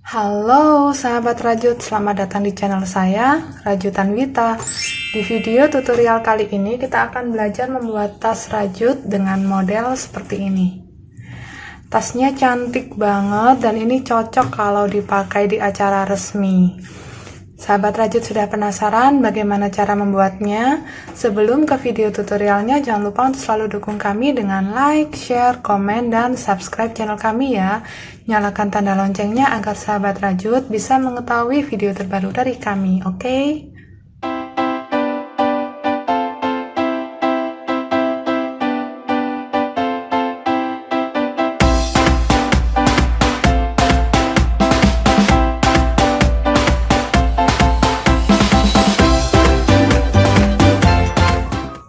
Halo sahabat rajut, selamat datang di channel saya, Rajutan Wita. Di video tutorial kali ini kita akan belajar membuat tas rajut dengan model seperti ini. Tasnya cantik banget dan ini cocok kalau dipakai di acara resmi. Sahabat rajut sudah penasaran bagaimana cara membuatnya? Sebelum ke video tutorialnya, jangan lupa untuk selalu dukung kami dengan like, share, komen, dan subscribe channel kami ya. Nyalakan tanda loncengnya agar sahabat rajut bisa mengetahui video terbaru dari kami, oke?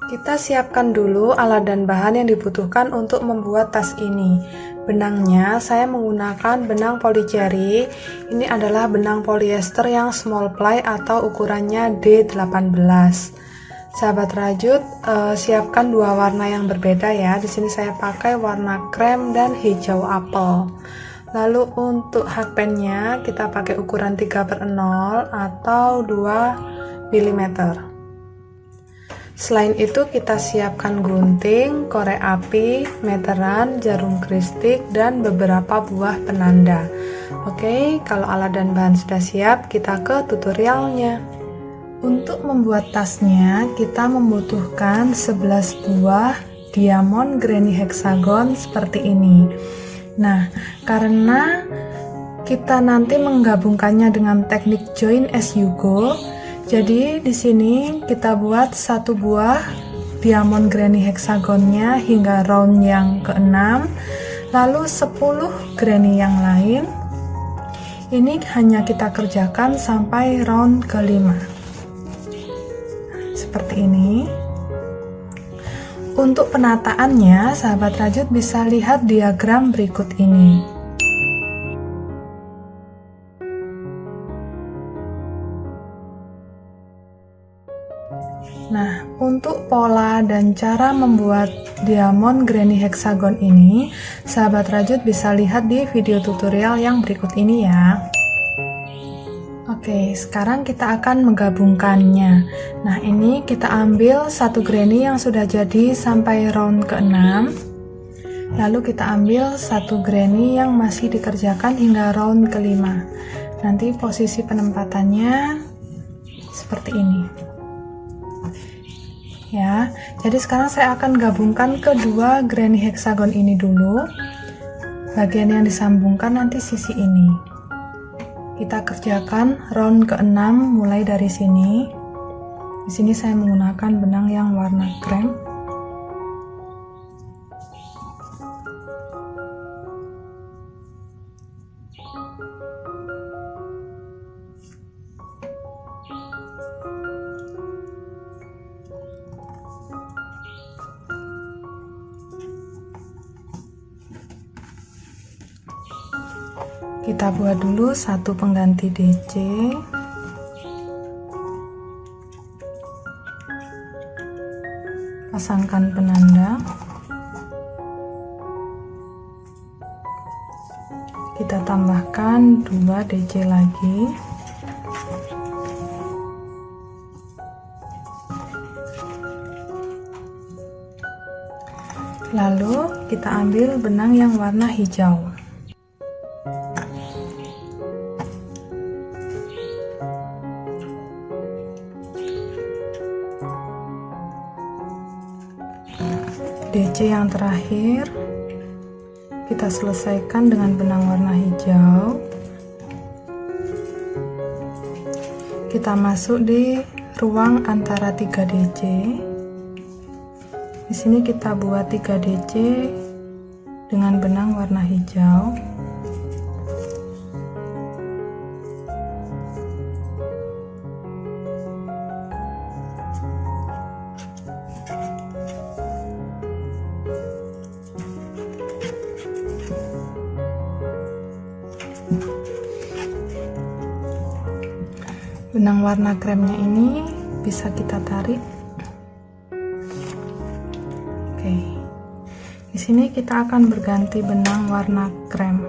Kita siapkan dulu alat dan bahan yang dibutuhkan untuk membuat tas ini. Benangnya saya menggunakan benang polyjeri. Ini adalah benang polyester yang small ply atau ukurannya D18. Sahabat rajut, siapkan dua warna yang berbeda ya. Di sini saya pakai warna krem dan hijau apel. Lalu untuk hakpennya kita pakai ukuran 3/0 atau 2 mm. Selain itu kita siapkan gunting, korek api, meteran, jarum kristik, dan beberapa buah penanda. Oke, kalau alat dan bahan sudah siap, kita ke tutorialnya. Untuk membuat tasnya, kita membutuhkan 11 buah diamond granny hexagon seperti ini. Nah, karena kita nanti menggabungkannya dengan teknik join as you go, jadi di sini kita buat satu buah diamond granny hexagonnya hingga round yang ke-6, lalu 10 granny yang lain. Ini hanya kita kerjakan sampai round ke-5. Seperti ini. Untuk penataannya, sahabat rajut bisa lihat diagram berikut ini. Nah, untuk pola dan cara membuat diamond granny hexagon ini, sahabat rajut bisa lihat di video tutorial yang berikut ini ya. Oke, sekarang kita akan menggabungkannya. Nah, ini kita ambil satu granny yang sudah jadi sampai round ke-6. Lalu kita ambil satu granny yang masih dikerjakan hingga round ke-5. Nanti posisi penempatannya seperti ini. Ya, jadi sekarang saya akan gabungkan kedua granny hexagon ini dulu. Bagian yang disambungkan nanti sisi ini. Kita kerjakan round ke-6 mulai dari sini. Di sini saya menggunakan benang yang warna krem. Kita buat dulu satu pengganti DC. Pasangkan penanda. Kita tambahkan 2 DC lagi. Lalu kita ambil benang yang warna hijau. DC yang terakhir kita selesaikan dengan benang warna hijau. Kita masuk di ruang antara 3 DC. Di sini kita buat 3 DC dengan benang warna hijau. Benang warna kremnya ini bisa kita tarik. Oke. Di sini kita akan berganti benang warna krem.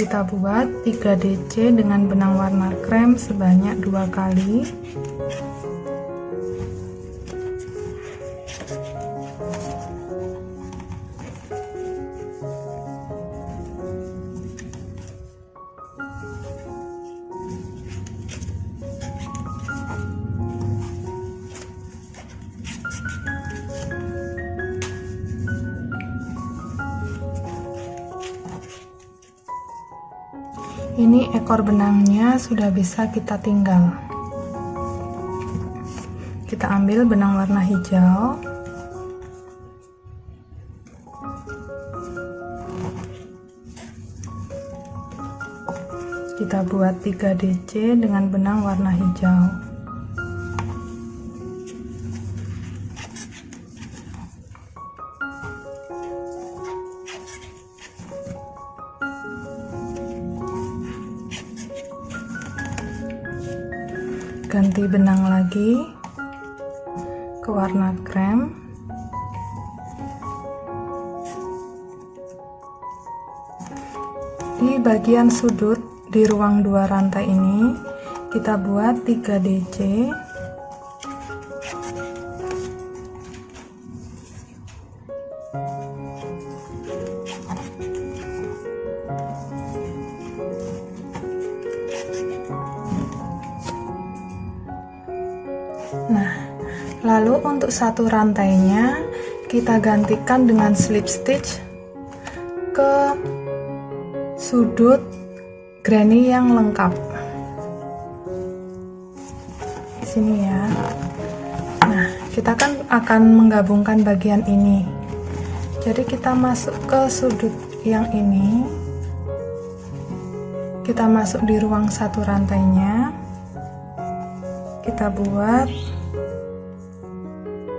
kita buat 3 DC dengan benang warna krem sebanyak 2 kali. Ini ekor benangnya sudah bisa kita tinggal. Kita ambil benang warna hijau. Kita buat 3 DC dengan benang warna hijau. Ganti benang lagi ke warna krem. Di bagian sudut di ruang 2 rantai ini kita buat 3 DC. Nah, lalu untuk satu rantainya kita gantikan dengan slip stitch ke sudut granny yang lengkap. Di sini ya. Nah, kita kan akan menggabungkan bagian ini. Jadi kita masuk ke sudut yang ini. Kita masuk di ruang satu rantainya. Kita buat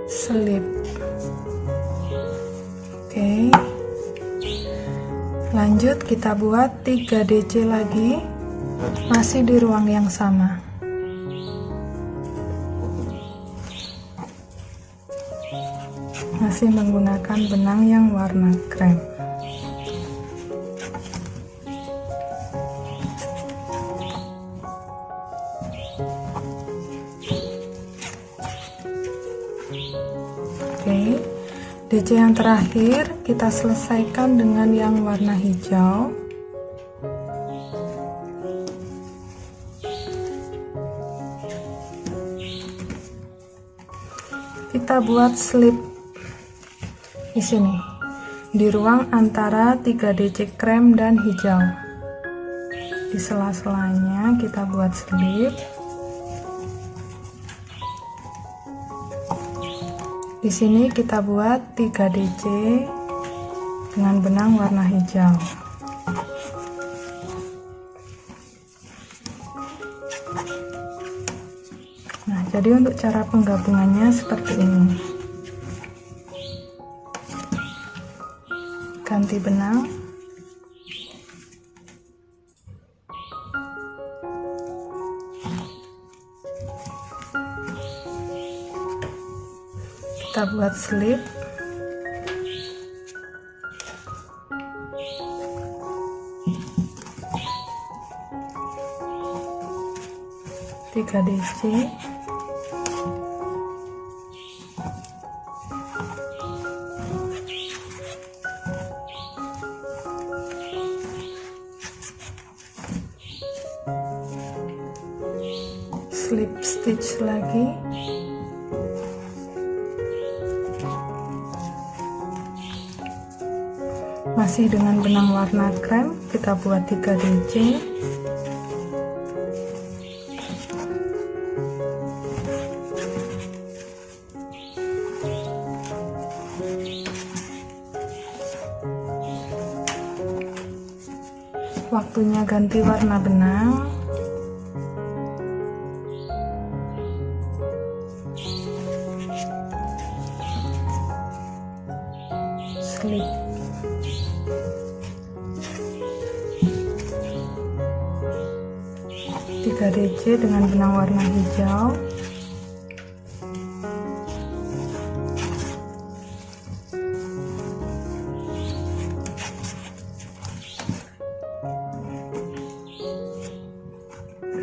slip. Oke. Lanjut kita buat 3 DC lagi, masih di ruang yang sama. Masih menggunakan benang yang warna krem. Oke, DC yang terakhir kita selesaikan dengan yang warna hijau. Kita buat slip di sini, di ruang antara 3 DC krem dan hijau. Di sela-selanya kita buat slip. Di sini kita buat 3 DC dengan benang warna hijau. Nah, jadi untuk cara penggabungannya seperti ini. Ganti benang. Kita buat slip. Tiga DC. Slip stitch lagi. Masih dengan benang warna krem, kita buat 3 DC. Waktunya ganti warna benang. Slip. Tiga DC dengan benang warna hijau.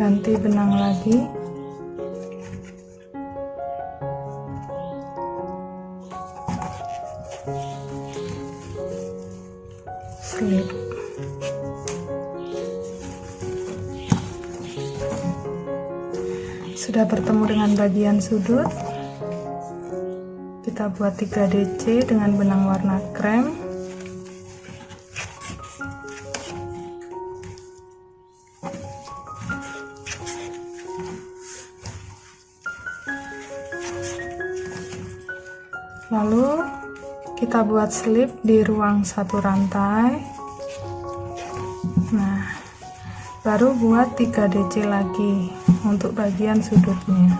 ganti benang lagi. Slip. Sudah bertemu dengan bagian sudut, kita buat 3 DC dengan benang warna krem. Lalu kita buat slip di ruang 1 rantai. Nah, baru buat 3 DC lagi untuk bagian sudutnya.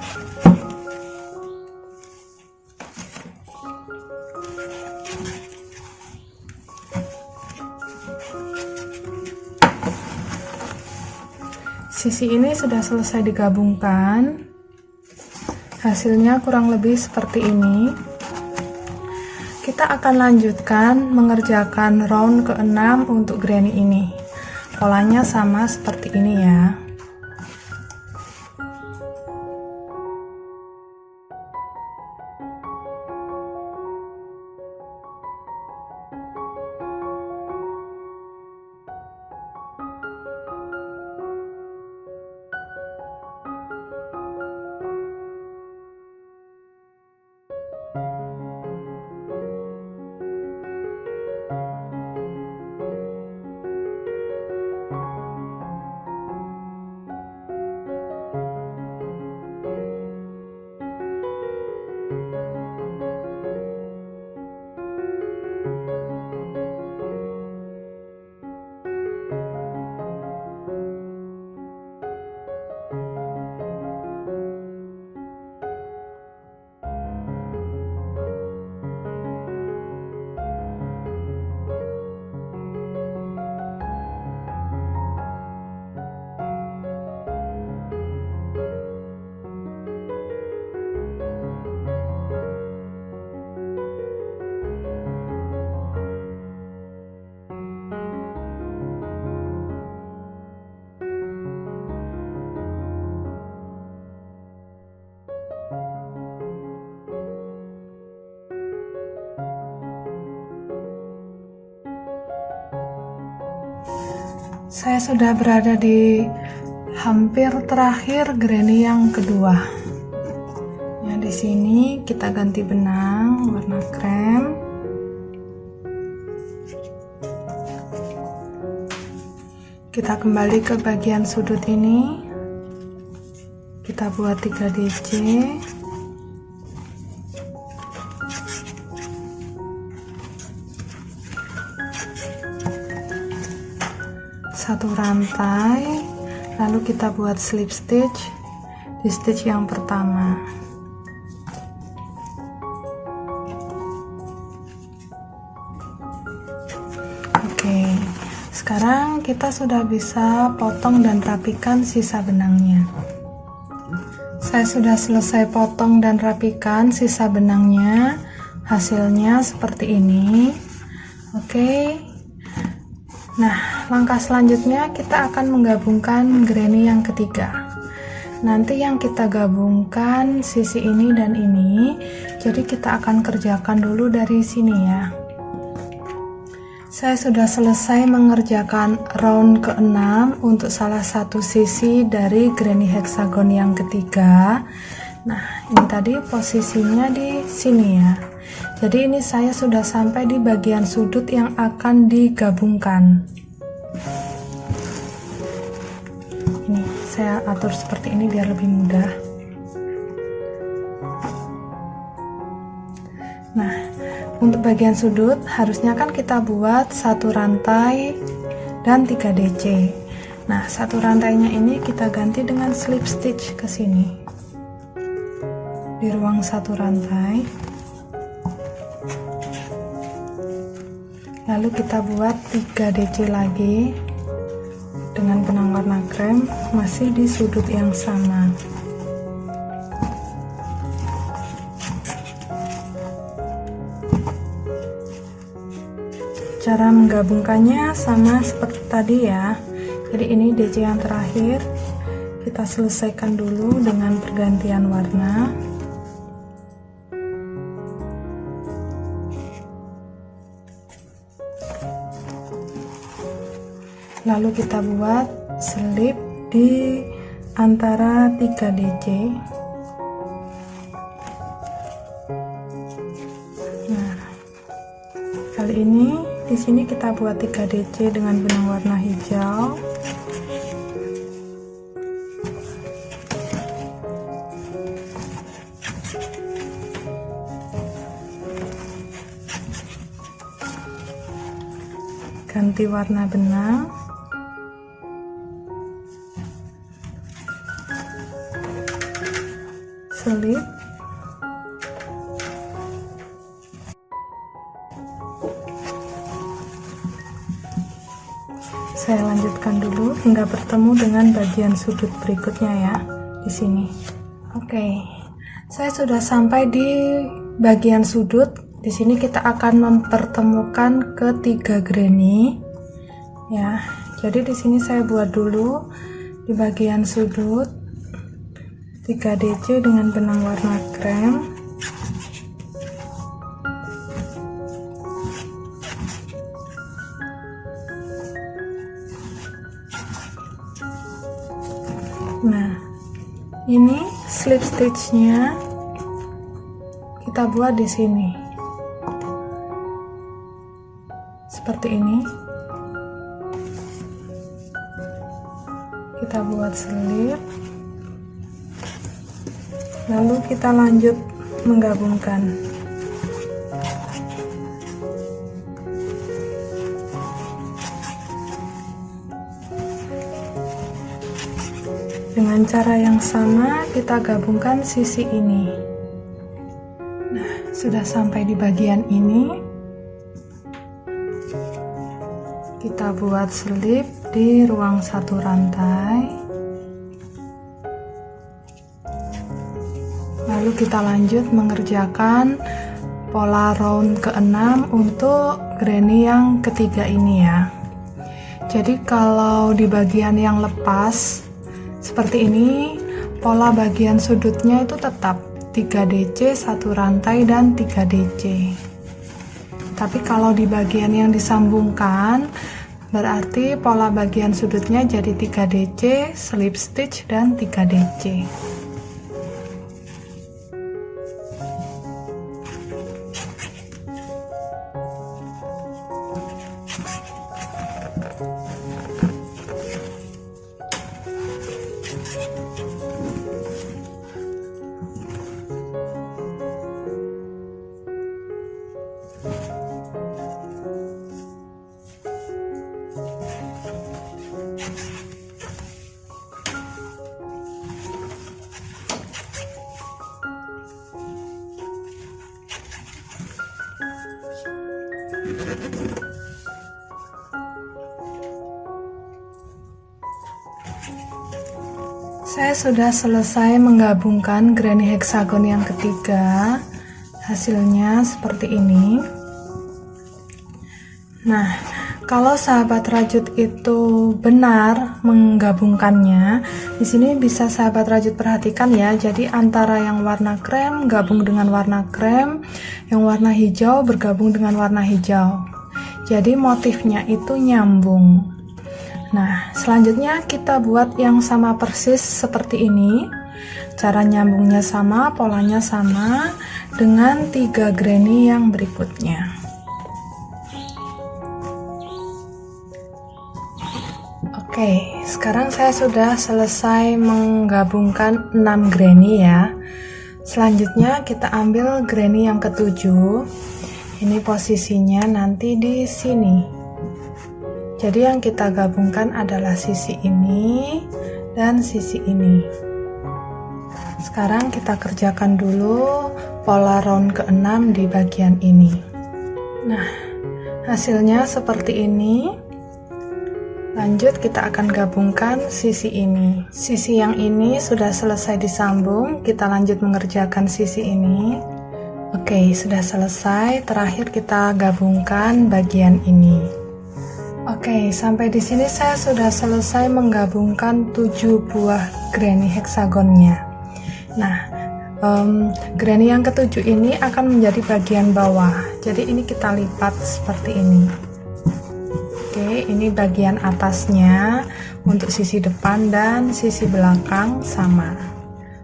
Sisi ini sudah selesai digabungkan. Hasilnya kurang lebih seperti ini. Kita akan lanjutkan mengerjakan round ke-6 untuk granny ini. Polanya sama seperti ini ya. Saya sudah berada di hampir terakhir granny yang kedua. Ya, di sini kita ganti benang warna krem. Kita kembali ke bagian sudut ini. Kita buat 3 DC. Satu rantai, lalu kita buat slip stitch di stitch yang pertama. Oke, sekarang kita sudah bisa potong dan rapikan sisa benangnya. Saya sudah selesai potong dan rapikan sisa benangnya. Hasilnya seperti ini. Oke. Nah, langkah selanjutnya kita akan menggabungkan granny yang ketiga. Nanti yang kita gabungkan sisi ini dan ini. Jadi kita akan kerjakan dulu dari sini ya. Saya sudah selesai mengerjakan round ke-6 untuk salah satu sisi dari granny hexagon yang ketiga. Nah, ini tadi posisinya di sini ya. Jadi ini saya sudah sampai di bagian sudut yang akan digabungkan. Ini saya atur seperti ini biar lebih mudah. Nah, untuk bagian sudut harusnya kan kita buat 1 rantai dan 3 DC. Nah, 1 rantainya ini kita ganti dengan slip stitch ke sini. Di ruang 1 rantai. Lalu kita buat 3 DC lagi dengan benang warna krem, masih di sudut yang sama. Cara menggabungkannya sama seperti tadi ya. Jadi ini DC yang terakhir, kita selesaikan dulu dengan pergantian warna. Lalu kita buat selip di antara 3 DC. Nah, kali ini di sini kita buat 3 DC dengan benang warna hijau. Ganti warna benang. Selip. Saya lanjutkan dulu hingga bertemu dengan bagian sudut berikutnya ya, di sini. Oke. Saya sudah sampai di bagian sudut. Di sini kita akan mempertemukan ketiga granny ya. Jadi di sini saya buat dulu di bagian sudut 3 DC dengan benang warna krem. Nah, ini slip stitchnya kita buat di sini. Seperti ini. Kita buat selip. Lalu kita lanjut menggabungkan. Dengan cara yang sama kita gabungkan sisi ini. Nah, sudah sampai di bagian ini. Kita buat selip di ruang 1 rantai. Lalu kita lanjut mengerjakan pola round ke-6 untuk granny yang ketiga ini ya. Jadi kalau di bagian yang lepas seperti ini, pola bagian sudutnya itu tetap 3 DC, 1 rantai dan 3 DC. Tapi kalau di bagian yang disambungkan, berarti pola bagian sudutnya jadi 3 DC, slip stitch dan 3 DC. Saya sudah selesai menggabungkan granny hexagon yang ketiga. Hasilnya seperti ini. Nah, kalau sahabat rajut itu benar menggabungkannya, di sini bisa sahabat rajut perhatikan ya. Jadi antara yang warna krem gabung dengan warna krem, yang warna hijau bergabung dengan warna hijau. Jadi motifnya itu nyambung. Nah, selanjutnya kita buat yang sama persis seperti ini. Cara nyambungnya sama, polanya sama dengan 3 granny yang berikutnya. Oke, sekarang saya sudah selesai menggabungkan 6 granny ya. Selanjutnya kita ambil granny yang ketujuh. Ini posisinya nanti di sini. Jadi yang kita gabungkan adalah sisi ini dan sisi ini. Sekarang kita kerjakan dulu pola round ke-6 di bagian ini. Nah, hasilnya seperti ini. Lanjut kita akan gabungkan sisi ini. Sisi yang ini sudah selesai disambung, kita lanjut mengerjakan sisi ini. Oke, sudah selesai. Terakhir kita gabungkan bagian ini. Oke, sampai di sini saya sudah selesai menggabungkan 7 buah granny heksagonnya. Nah, granny yang ketujuh ini akan menjadi bagian bawah. Jadi ini kita lipat seperti ini. Oke, ini bagian atasnya untuk sisi depan dan sisi belakang sama.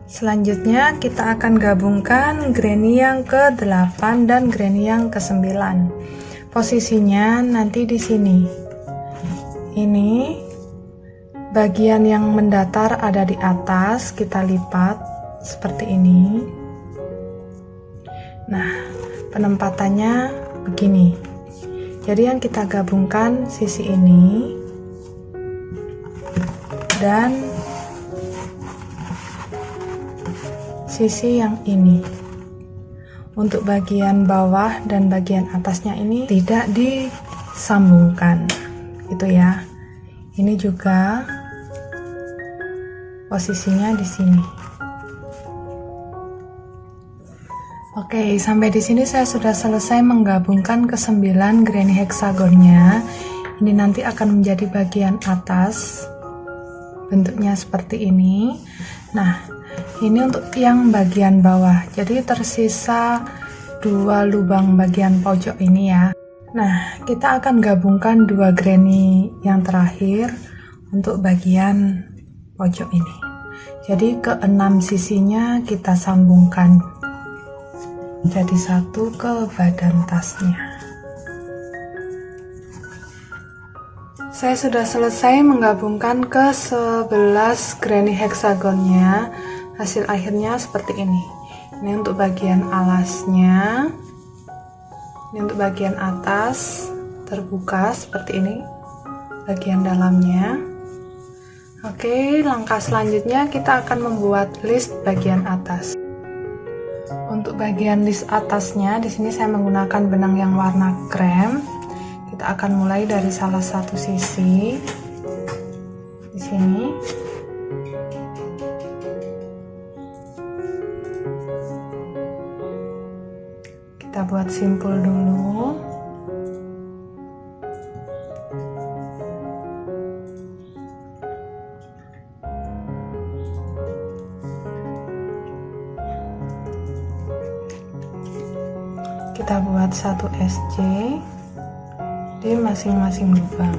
Selanjutnya kita akan gabungkan granny yang ke-8 dan granny yang ke-9. Posisinya nanti di sini. Ini bagian yang mendatar ada di atas, kita lipat seperti ini. Nah, penempatannya begini. Jadi yang kita gabungkan sisi ini dan sisi yang ini. Untuk bagian bawah dan bagian atasnya ini tidak disambungkan, gitu ya. Ini juga posisinya di sini. Oke, sampai di sini saya sudah selesai menggabungkan ke-9 granny heksagonnya. Ini nanti akan menjadi bagian atas. Bentuknya seperti ini. Nah, ini untuk yang bagian bawah, jadi tersisa 2 lubang bagian pojok ini ya. Nah, kita akan gabungkan 2 granny yang terakhir untuk bagian pojok ini. Jadi ke-6 sisinya kita sambungkan jadi satu ke badan tasnya. Saya sudah selesai menggabungkan ke-11 granny heksagonnya. Hasil akhirnya seperti ini. Ini untuk bagian alasnya, ini untuk bagian atas terbuka seperti ini, bagian dalamnya. Oke, langkah selanjutnya kita akan membuat list bagian atas. Untuk bagian list atasnya, di sini saya menggunakan benang yang warna krem. Kita akan mulai dari salah satu sisi di sini. Kita buat simpul dulu. Kita buat satu SC di masing-masing lubang.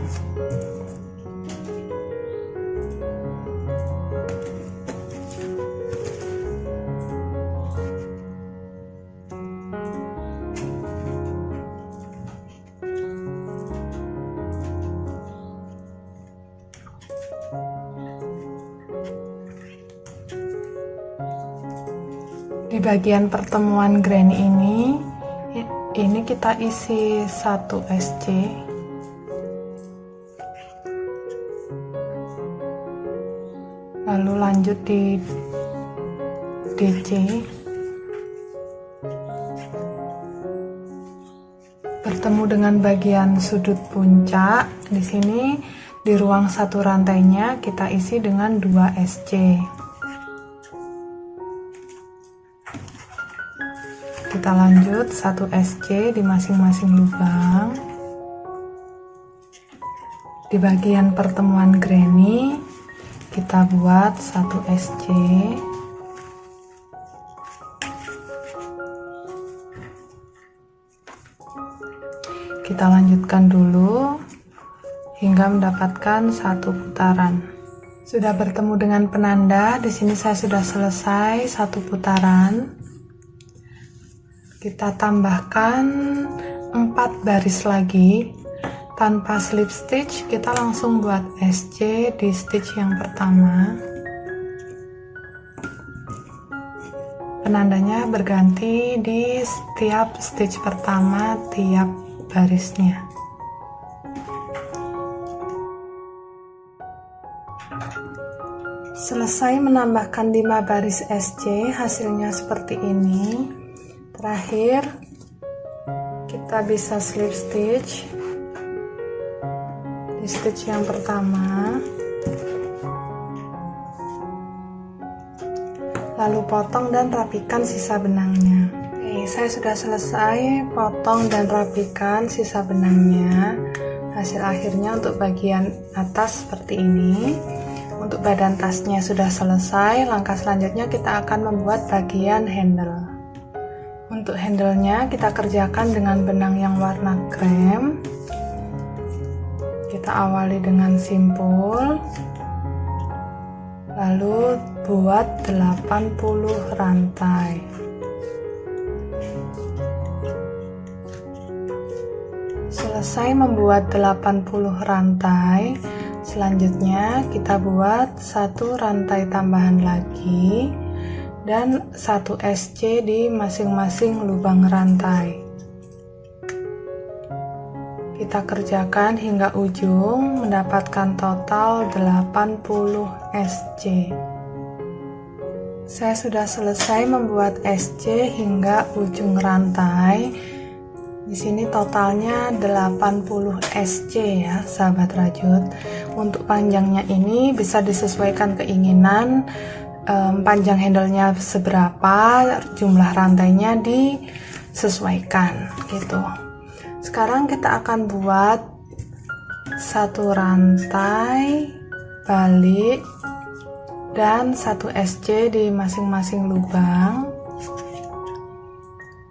Di bagian pertemuan granny ini kita isi 1 SC, lalu lanjut di DC, bertemu dengan bagian sudut puncak. Di sini di ruang satu rantainya kita isi dengan 2 SC. Kita lanjut 1 SC di masing-masing lubang. Di bagian pertemuan granny kita buat 1 SC. Kita lanjutkan dulu hingga mendapatkan 1 putaran. Sudah bertemu dengan penanda. Di sini saya sudah selesai 1 putaran. Kita tambahkan 4 baris lagi tanpa slip stitch. Kita langsung buat SC di stitch yang pertama. Penandanya berganti di setiap stitch pertama tiap barisnya. Selesai menambahkan 5 baris SC, hasilnya seperti ini. Terakhir kita bisa slip stitch di stitch yang pertama, lalu potong dan rapikan sisa benangnya. Oke, saya sudah selesai potong dan rapikan sisa benangnya. Hasil akhirnya untuk bagian atas seperti ini. Untuk badan tasnya sudah selesai, langkah selanjutnya kita akan membuat bagian handle. Untuk handle-nya kita kerjakan dengan benang yang warna krem. Kita awali dengan simpul, lalu buat 80 rantai. Selesai membuat 80 rantai, selanjutnya kita buat satu rantai tambahan lagi dan satu SC di masing-masing lubang rantai. Kita kerjakan hingga ujung mendapatkan total 80 SC. Saya sudah selesai membuat SC hingga ujung rantai. Di sini totalnya 80 SC ya, sahabat rajut. Untuk panjangnya ini bisa disesuaikan keinginan, panjang handle-nya seberapa, jumlah rantainya disesuaikan gitu. Sekarang kita akan buat satu rantai balik dan satu SC di masing-masing lubang.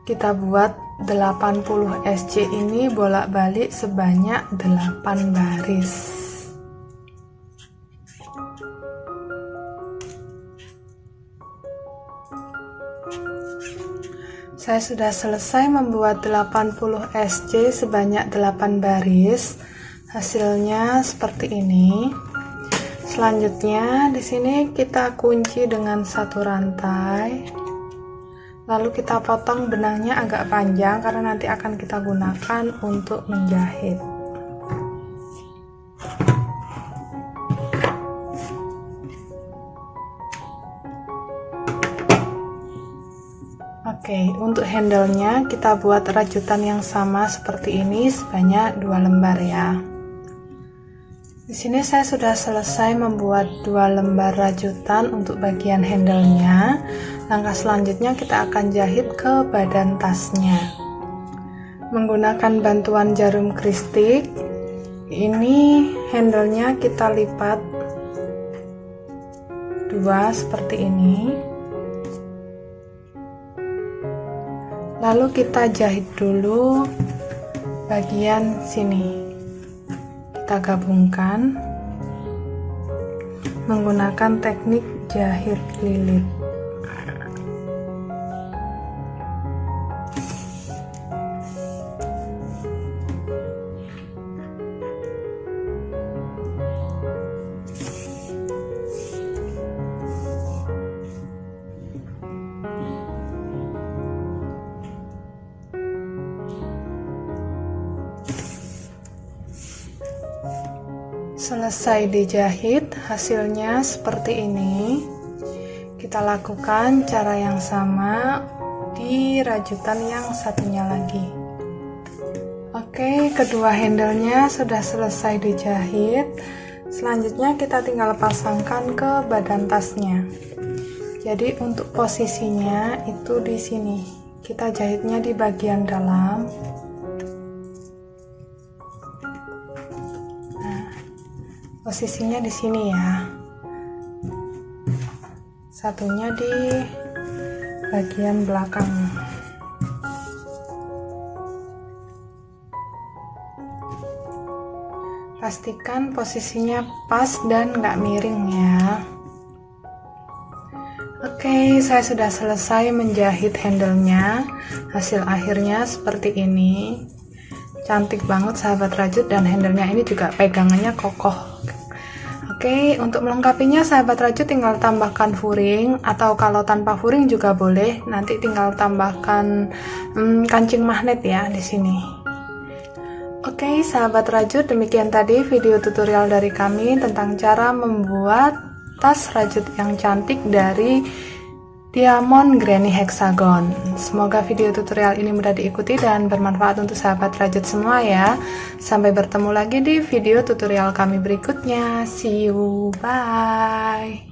Kita buat 80 SC ini bolak-balik sebanyak 8 baris. Saya sudah selesai membuat 80 SC sebanyak 8 baris. Hasilnya seperti ini. Selanjutnya di sini kita kunci dengan satu rantai. Lalu kita potong benangnya agak panjang karena nanti akan kita gunakan untuk menjahit. Oke, untuk handle-nya kita buat rajutan yang sama seperti ini sebanyak 2 lembar ya. Di sini saya sudah selesai membuat 2 lembar rajutan untuk bagian handle-nya. Langkah selanjutnya kita akan jahit ke badan tasnya. Menggunakan bantuan jarum kristik, ini handle-nya kita lipat 2 seperti ini. Lalu kita jahit dulu bagian sini. Kita gabungkan menggunakan teknik jahit lilit. Selesai dijahit, hasilnya seperti ini. Kita lakukan cara yang sama di rajutan yang satunya lagi. Oke, kedua handle-nya sudah selesai dijahit. Selanjutnya kita tinggal pasangkan ke badan tasnya. Jadi untuk posisinya itu di sini. Kita jahitnya di bagian dalam. Posisinya di sini ya. Satunya di bagian belakang. Pastikan posisinya pas dan nggak miring ya. Oke, saya sudah selesai menjahit handle-nya. Hasil akhirnya seperti ini. Cantik banget sahabat rajut, dan handle-nya ini juga pegangannya kokoh. Oke, untuk melengkapinya sahabat rajut tinggal tambahkan furing, atau kalau tanpa furing juga boleh. Nanti tinggal tambahkan kancing magnet ya di sini. Oke, sahabat rajut, demikian tadi video tutorial dari kami tentang cara membuat tas rajut yang cantik dari diamond granny hexagon. Semoga video tutorial ini mudah diikuti dan bermanfaat untuk sahabat rajut semua ya. Sampai bertemu lagi di video tutorial kami berikutnya. See you, bye.